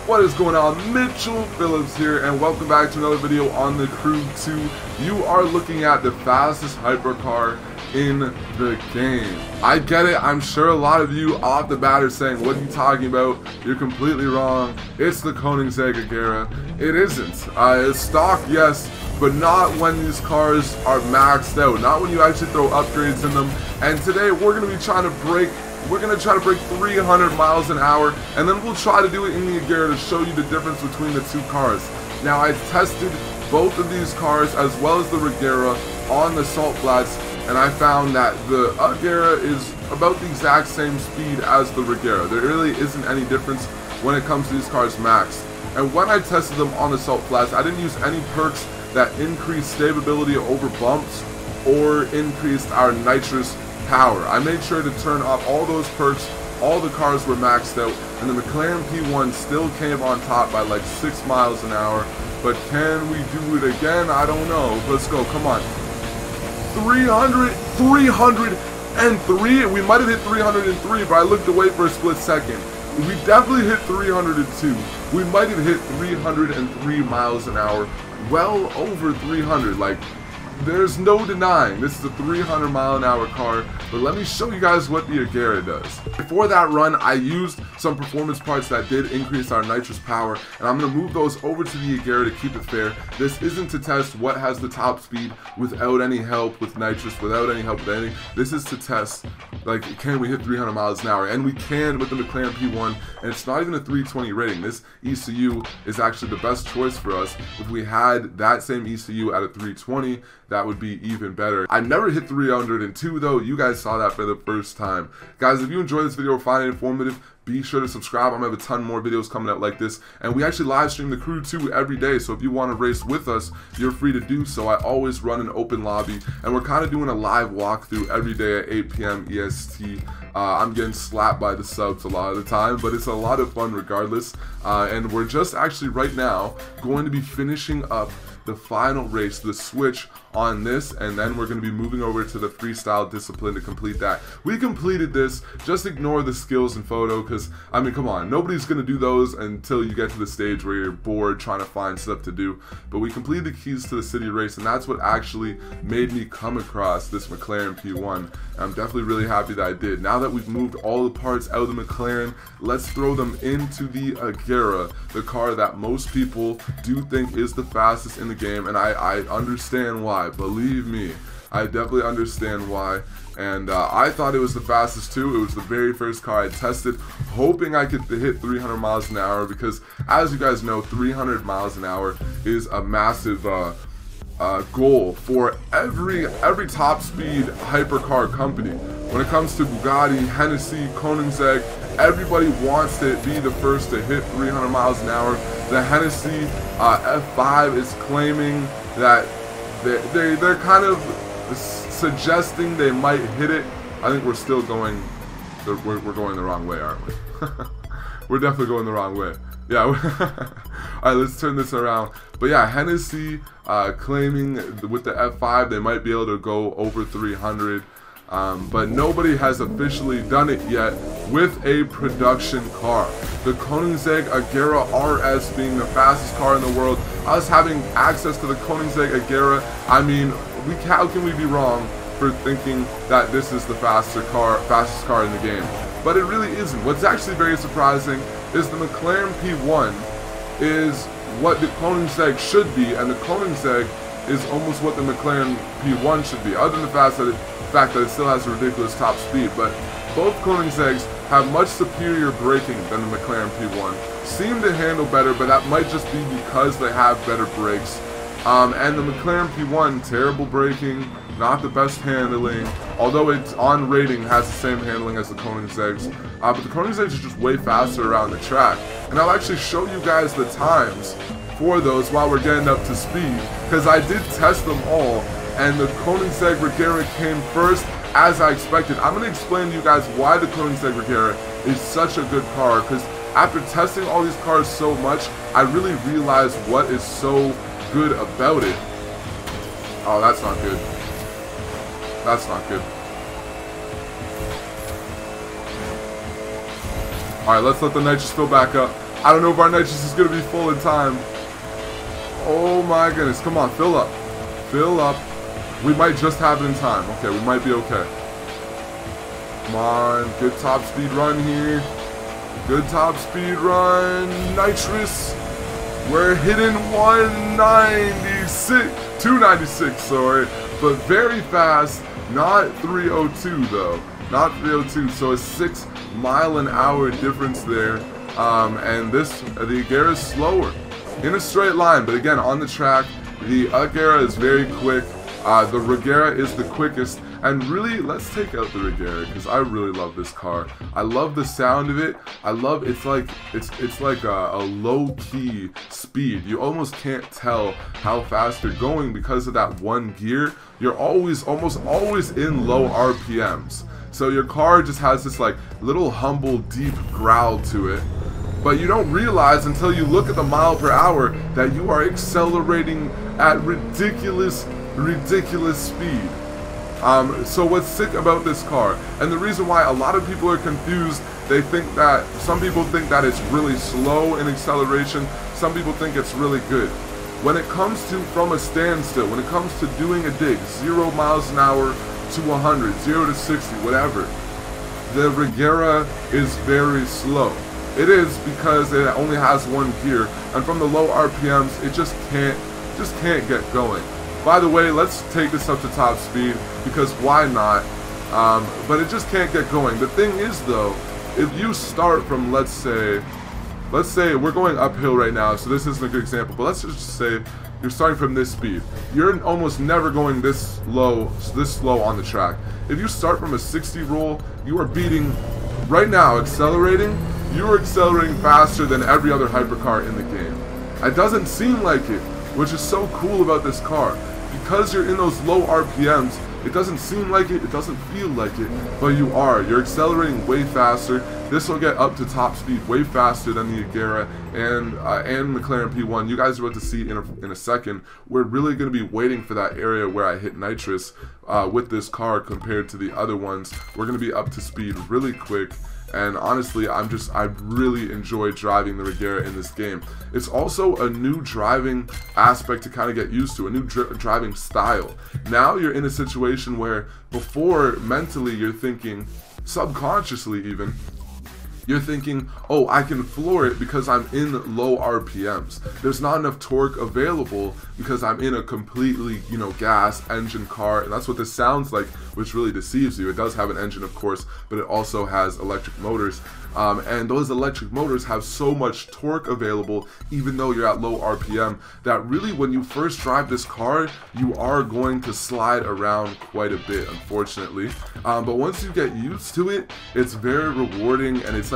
What is going on? Mitchell Phillips here, and welcome back to another video on the Crew 2. You are looking at the fastest hypercar in the game. I get it. I'm sure a lot of you off the bat are saying, what are you talking about? You're completely wrong. It's the Koenigsegg Agera. It isn't. It's stock, yes, but not when these cars are maxed out. Not when you actually throw upgrades in them. And today we're going to be trying to break 300 miles an hour, and then we'll try to do it in the Agera to show you the difference between the two cars. Now, I tested both of these cars as well as the Regera on the salt flats, and I found that the Agera is about the exact same speed as the Regera. There really isn't any difference when it comes to these cars maxed. And when I tested them on the salt flats, I didn't use any perks that increased stability over bumps or increased our nitrous power. I made sure to turn off all those perks. All the cars were maxed out, and the Mclaren P1 still came on top by like 6 miles an hour. But can we do it again? I don't know. Let's go. Come on. 303. We might have hit 303, but I looked away for a split second. We definitely hit 302. We might have hit 303 miles an hour. Well over 300. Like, there's no denying this is a 300 mile an hour car, but let me show you guys what the Agera does. Before that run, I used some performance parts that did increase our nitrous power, and I'm going to move those over to the Agera to keep it fair. This isn't to test what has the top speed without any help with nitrous, without any help with anything. This is to test, like, can we hit 300 miles an hour? And we can with the Mclaren P1, and it's not even a 320 rating. This ECU is actually the best choice for us. If we had that same ECU at a 320, that would be even better. I never hit 302 though. You guys saw that for the first time. Guys, if you enjoyed this video or find it informative, be sure to subscribe. I'm going to have a ton more videos coming out like this. And we actually live stream the Crew 2 every day. So if you want to race with us, you're free to do so. I always run an open lobby. And we're kind of doing a live walkthrough every day at 8 p.m. EST. I'm getting slapped by the subs a lot of the time, but it's a lot of fun regardless. And we're just actually right now going to be finishing up the final race, the switch on this, and then we're going to be moving over to the freestyle discipline to complete that. We completed this. Just ignore the skills and photo, because I mean, come on, nobody's going to do those until you get to the stage where you're bored trying to find stuff to do. But we completed the keys to the city race, and that's what actually made me come across this Mclaren P1. I'm definitely really happy that I did. Now that we've moved all the parts out of the Mclaren, let's throw them into the Agera, the car that most people do think is the fastest in the game, and I understand why. Believe me, I definitely understand why. And I thought it was the fastest too. It was the very first car I tested, hoping I could hit 300 miles an hour, because as you guys know, 300 miles an hour is a massive goal for every top speed hypercar company. When it comes to Bugatti, Hennessy, Koenigsegg, everybody wants to be the first to hit 300 miles an hour. The Hennessy F5 is claiming that they're kind of suggesting they might hit it. I think we're still going, we're going the wrong way, aren't we? We're definitely going the wrong way. Yeah. Alright, let's turn this around. But yeah, Hennessy claiming with the F5 they might be able to go over 300. But nobody has officially done it yet with a production car. The Koenigsegg Agera RS being the fastest car in the world. Us having access to the Koenigsegg Agera, I mean, how can we be wrong for thinking that this is the fastest car in the game? But it really isn't. What's actually very surprising is the Mclaren P1 is what the Koenigsegg should be, and the Koenigsegg is almost what the Mclaren P1 should be, other than the fact that it still has a ridiculous top speed. But both Koenigsegg's have much superior braking than the Mclaren P1. Seem to handle better, but that might just be because they have better brakes. And the Mclaren P1, terrible braking, not the best handling, although it's on rating has the same handling as the Koenigsegg's. But the Koenigsegg's are just way faster around the track. And I'll actually show you guys the times for those while we're getting up to speed, because I did test them all, and the Koenigsegg Regera came first, as I expected. I'm going to explain to you guys why the Koenigsegg Regera is such a good car, because after testing all these cars so much, I really realized what is so good about it. Oh, that's not good. That's not good. Alright, let's let the nitrous fill back up. I don't know if our nitrous is going to be full in time. Oh my goodness. Come on, fill up. Fill up. We might just have it in time. Okay, we might be okay. Come on. Good top speed run here. Good top speed run. Nitrous. We're hitting 296, sorry. But very fast. Not 302 though. Not 302. So a 6 mile an hour difference there. And the Agera is slower in a straight line, but again on the track the Agera is very quick. The Regera is the quickest, and really let's take out the Regera because I really love this car. I love the sound of it. I love it's like a low-key speed. You almost can't tell how fast you're going because of that one gear. You're almost always in low RPMs. So your car just has this like little humble deep growl to it. But you don't realize until you look at the mile per hour that you are accelerating at ridiculous speed. So what's sick about this car, and the reason why a lot of people are confused, some people think that it's really slow in acceleration, some people think it's really good. When it comes to from a standstill, when it comes to doing a dig, 0 miles an hour to 100, 0 to 60, whatever, the Regera is very slow. It is because it only has one gear, and from the low RPMs, it just can't get going. By the way, let's take this up to top speed because why not? But it just can't get going. The thing is though, if you start from let's say we're going uphill right now, so this isn't a good example, but let's just say you're starting from this speed. You're almost never going this slow on the track. If you start from a 60 roll, you are beating right now accelerating. You're accelerating faster than every other hypercar in the game. It doesn't seem like it, which is so cool about this car. Because you're in those low RPMs, it doesn't seem like it, it doesn't feel like it, but you are. You're accelerating way faster. This will get up to top speed way faster than the Agera and Mclaren P1. You guys are about to see in a second. We're really going to be waiting for that area where I hit nitrous with this car compared to the other ones. We're going to be up to speed really quick. And honestly, I really enjoy driving the Regera in this game. It's also a new driving aspect to kind of get used to, a new driving style. Now you're in a situation where before mentally you're thinking, subconsciously even, you're thinking, oh, I can floor it because I'm in low RPMs. There's not enough torque available because I'm in a completely, gas engine car. And that's what this sounds like, which really deceives you. It does have an engine, of course, but it also has electric motors. And those electric motors have so much torque available, even though you're at low RPM, that really when you first drive this car, you are going to slide around quite a bit, unfortunately. But once you get used to it, it's very rewarding, and it's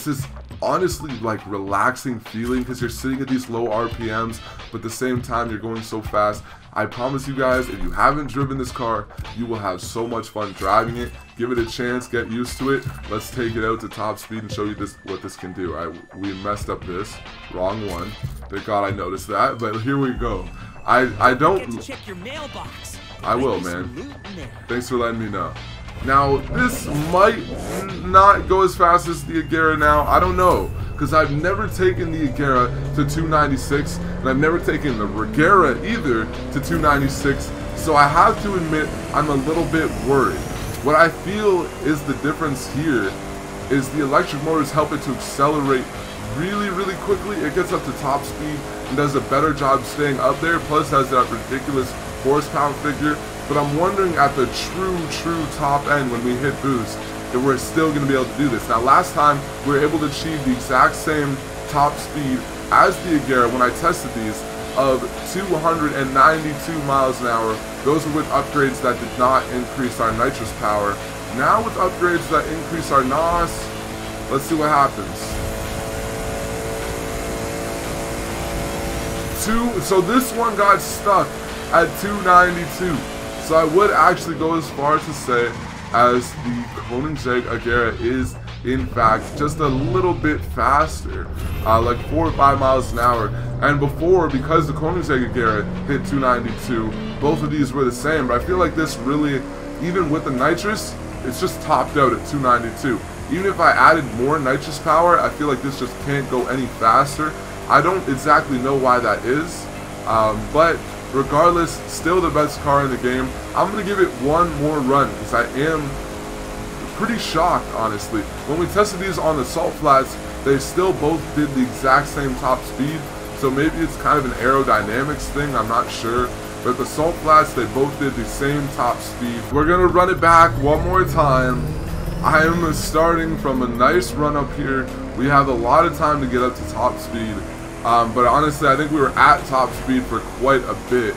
this honestly like relaxing feeling because you're sitting at these low RPMs, but at the same time you're going so fast. I promise you guys, if you haven't driven this car, you will have so much fun driving it. Give it a chance, get used to it. Let's take it out to top speed and show you what this can do. We messed up this, wrong one. Thank God I noticed that, but here we go. I don't. Get to check your mailbox. I will, man. Thanks for letting me know. Now, this might not go as fast as the Agera now. I don't know, because I've never taken the Agera to 296, and I've never taken the Regera either to 296, so I have to admit I'm a little bit worried. What I feel is the difference here is the electric motors help it to accelerate really quickly. It gets up to top speed and does a better job staying up there, plus has that ridiculous horsepower figure. But I'm wondering at the true top end when we hit boost if we're still going to be able to do this. Now last time we were able to achieve the exact same top speed as the Agera when I tested these of 292 miles an hour. Those were with upgrades that did not increase our nitrous power. Now with upgrades that increase our NOS, let's see what happens. So this one got stuck at 292. So I would actually go as far as to say as the Koenigsegg Agera is in fact just a little bit faster, like 4 or 5 miles an hour. And before, because the Koenigsegg Agera hit 292, both of these were the same. But I feel like this really, even with the nitrous, it's just topped out at 292. Even if I added more nitrous power, I feel like this just can't go any faster. I don't exactly know why that is, but regardless, still the best car in the game. I'm going to give it one more run because I am pretty shocked, honestly. When we tested these on the salt flats, they still both did the exact same top speed, so maybe it's kind of an aerodynamics thing, I'm not sure. But the salt flats, they both did the same top speed. We're going to run it back one more time. I am starting from a nice run up here. We have a lot of time to get up to top speed. But honestly, I think we were at top speed for quite a bit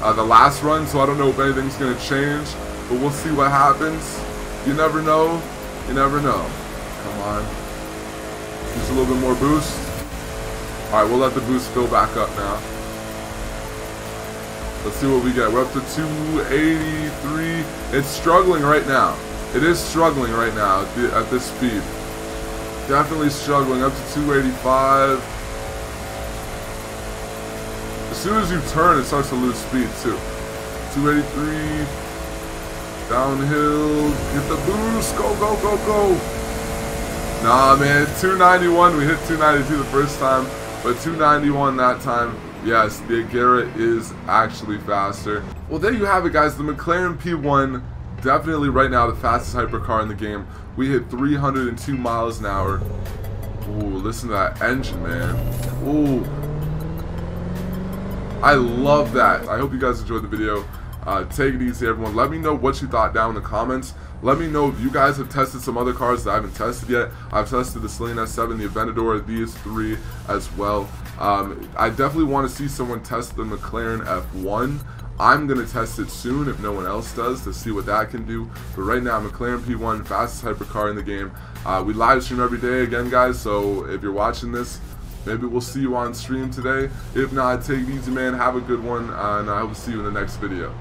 the last run, so I don't know if anything's going to change. But we'll see what happens. You never know. You never know. Come on. Just a little bit more boost. Alright, we'll let the boost fill back up now. Let's see what we get. We're up to 283. It's struggling right now. It is struggling right now at this speed. Definitely struggling. Up to 285. As soon as you turn, it starts to lose speed too. 283. Downhill. Get the boost. Go, go, go, go. Nah, man. 291. We hit 292 the first time, but 291 that time. Yes, the Agera is actually faster. Well, there you have it, guys. The McLaren P1, definitely right now the fastest hypercar in the game. We hit 302 miles an hour. Ooh, listen to that engine, man. Ooh. I love that. I hope you guys enjoyed the video. Take it easy, everyone. Let me know what you thought down in the comments. Let me know if you guys have tested some other cars that I haven't tested yet. I've tested the Celine S7, the Aventador, these three as well. I definitely want to see someone test the McLaren F1. I'm going to test it soon if no one else does to see what that can do. But right now, McLaren P1, fastest hypercar in the game. We live stream every day again, guys, so if you're watching this, maybe we'll see you on stream today. If not, take it easy, man. Have a good one, and I hope to see you in the next video.